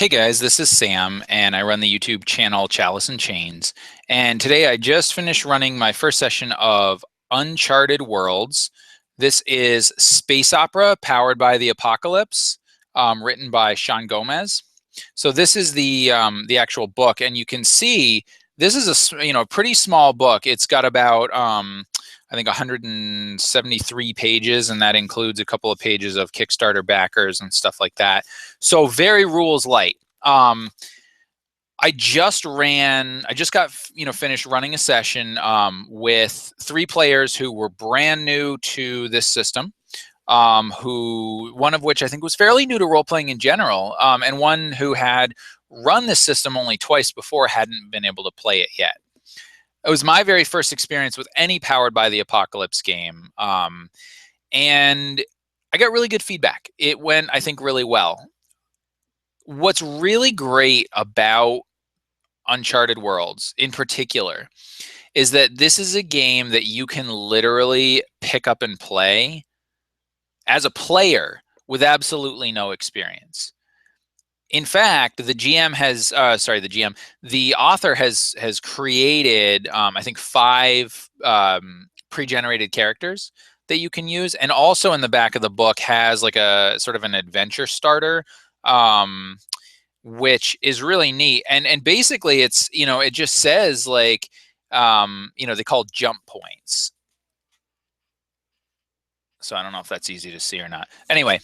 Hey guys, this is Sam, and I run the YouTube channel Chalice and Chains. And today I just finished running my first session of Uncharted Worlds. This is space opera powered by the apocalypse, written by Sean Gomez. So this is the actual book, and you can see this is a pretty small book. It's got about I think 173 pages, and that includes a couple of pages of Kickstarter backers and stuff like that. So very rules light. I just got finished running a session with 3 players who were brand new to this system. One of which I think was fairly new to role playing in general, and one who had run this system only twice before, hadn't been able to play it yet. It was my very first experience with any powered by the apocalypse game, and I got really good feedback. It went, I think, really well. What's really great about Uncharted Worlds in particular is that this is a game that you can literally pick up and play as a player with absolutely no experience. In fact, the author has created, I think, 5 pre-generated characters that you can use, and also in the back of the book has like a sort of an adventure starter, which is really neat. And basically, it just says like, they call jump points. So I don't know if that's easy to see or not. Anyway,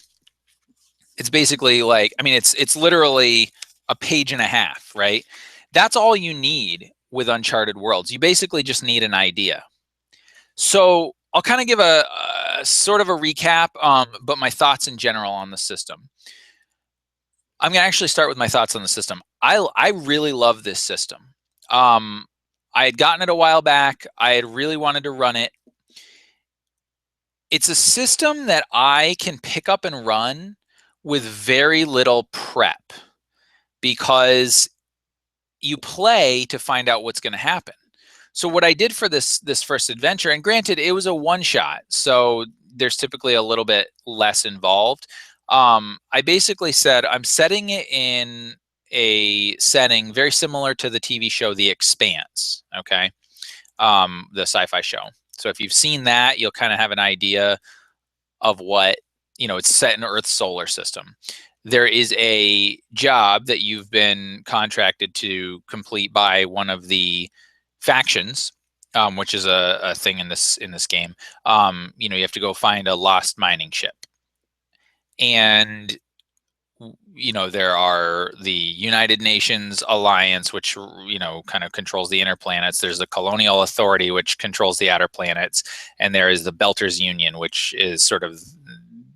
it's basically like, it's literally a page and a half, right? That's all you need with Uncharted Worlds. You basically just need an idea. So I'll kind of give a sort of a recap, but my thoughts in general on the system. I'm going to actually start with my thoughts on the system. I really love this system. I had gotten it a while back. I had really wanted to run it. It's a system that I can pick up and run with very little prep, because you play to find out what's going to happen. So what I did for this first adventure, and granted it was a one-shot, so there's typically a little bit less involved. I basically said I'm setting it in a setting very similar to the TV show The Expanse, okay? The sci-fi show. So if you've seen that, you'll kind of have an idea of what, it's set in Earth's solar system. There is a job that you've been contracted to complete by one of the factions, which is a thing in this game. You have to go find a lost mining ship. And there are the United Nations Alliance, which kind of controls the inner planets. There's the Colonial Authority, which controls the outer planets, and there is the Belters Union, which is sort of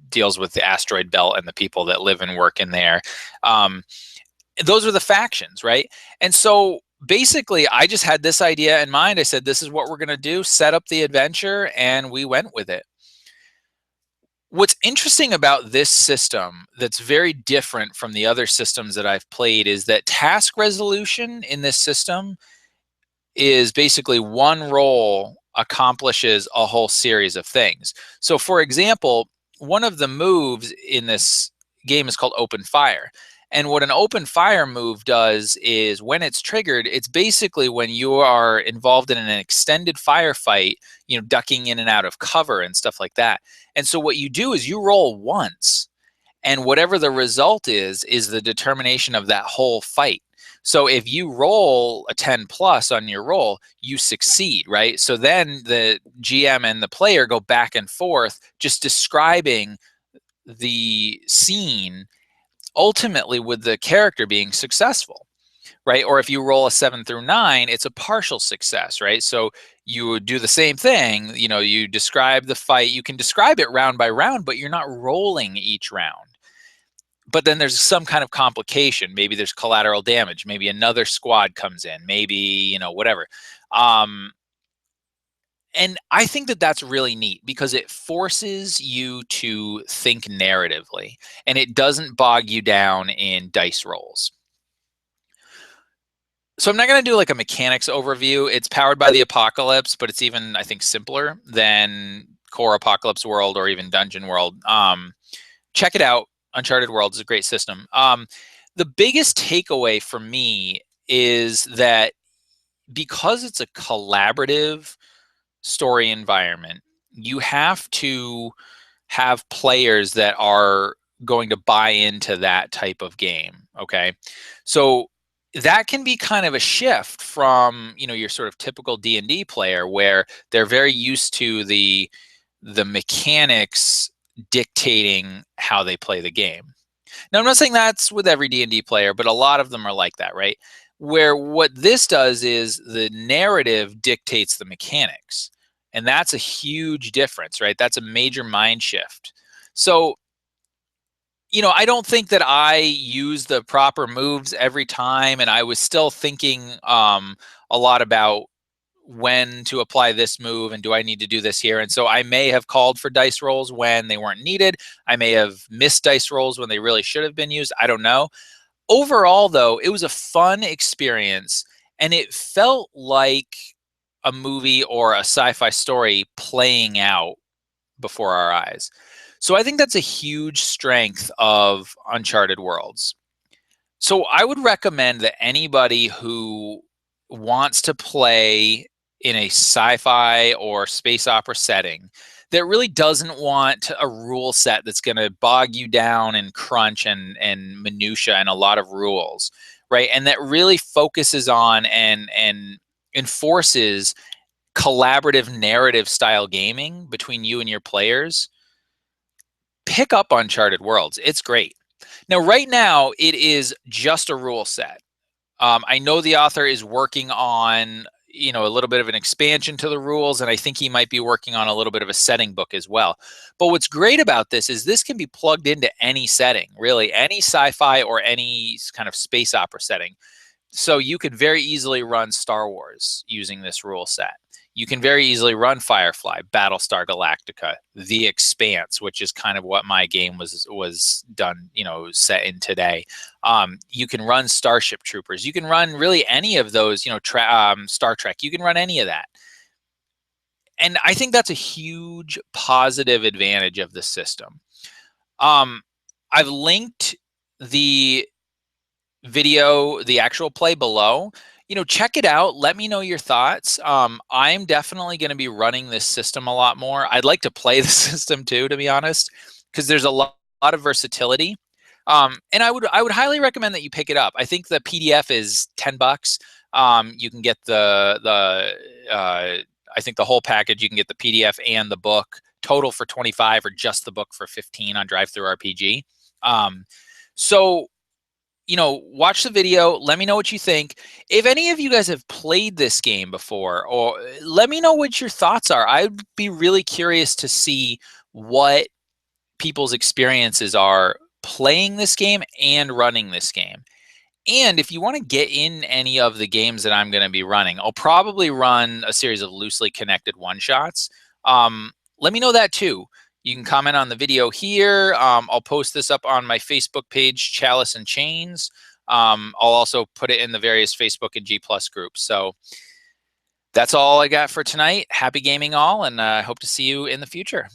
deals with the asteroid belt and the people that live and work in there. Those are the factions, right? And so basically, I just had this idea in mind. I said, this is what we're going to do, set up the adventure, and we went with it. What's interesting about this system that's very different from the other systems that I've played is that task resolution in this system is basically one roll accomplishes a whole series of things. So for example, one of the moves in this game is called open fire. And what an open fire move does is, when it's triggered, it's basically when you are involved in an extended firefight, ducking in and out of cover and stuff like that. And so what you do is you roll once, and whatever the result is the determination of that whole fight. So if you roll a 10 plus on your roll, you succeed, right? So then the GM and the player go back and forth just describing the scene, ultimately with the character being successful, right? Or if you roll a 7 through 9, it's a partial success, right? So you would do the same thing, you describe the fight, you can describe it round by round, but you're not rolling each round. But then there's some kind of complication. Maybe there's collateral damage. Maybe another squad comes in. Maybe, whatever. And I think that that's really neat, because it forces you to think narratively, and it doesn't bog you down in dice rolls. So I'm not going to do like a mechanics overview. It's powered by the apocalypse, but it's even, I think, simpler than core Apocalypse World or even Dungeon World. Check it out. Uncharted Worlds is a great system. The biggest takeaway for me is that because it's a collaborative story environment, you have to have players that are going to buy into that type of game. Okay. So that can be kind of a shift from, your sort of typical D&D player where they're very used to the mechanics dictating how they play the game. Now, I'm not saying that's with every D&D player, but a lot of them are like that, right? Where what this does is the narrative dictates the mechanics. And that's a huge difference, right? That's a major mind shift. So, I don't think that I use the proper moves every time. And I was still thinking a lot about when to apply this move and do I need to do this here. And so I may have called for dice rolls when they weren't needed. I may have missed dice rolls when they really should have been used. I don't know. Overall, though, it was a fun experience and it felt like a movie or a sci-fi story playing out before our eyes. So I think that's a huge strength of Uncharted Worlds. So I would recommend that anybody who wants to play in a sci-fi or space opera setting that really doesn't want a rule set that's going to bog you down and crunch and minutia and a lot of rules, right? And that really focuses on and enforces collaborative narrative style gaming between you and your players, pick up Uncharted Worlds. It's great. Now, right now, it is just a rule set. I know the author is working on, a little bit of an expansion to the rules, and I think he might be working on a little bit of a setting book as well. But what's great about this is this can be plugged into any setting, really, any sci-fi or any kind of space opera setting. So you could very easily run Star Wars using this rule set. You can very easily run Firefly, Battlestar Galactica, The Expanse, which is kind of what my game was done, set in today. You can run Starship Troopers. You can run really any of those, Star Trek. You can run any of that. And I think that's a huge positive advantage of the system. I've linked the video, the actual play below. Check it out. Let me know your thoughts. I'm definitely going to be running this system a lot more. I'd like to play the system too, to be honest, because there's a lot of versatility. And I would highly recommend that you pick it up. I think the PDF is $10. You can get I think the whole package. You can get the PDF and the book total for 25, or just the book for 15 on Drive-Thru RPG. So watch the video. Let me know what you think. If any of you guys have played this game before, or let me know what your thoughts are. I'd be really curious to see what people's experiences are playing this game and running this game. And if you want to get in any of the games that I'm going to be running, I'll probably run a series of loosely connected one-shots. Let me know that too. You can comment on the video here. I'll post this up on my Facebook page, Chalice and Chains. I'll also put it in the various Facebook and G+ groups. So that's all I got for tonight. Happy gaming all, and I hope to see you in the future.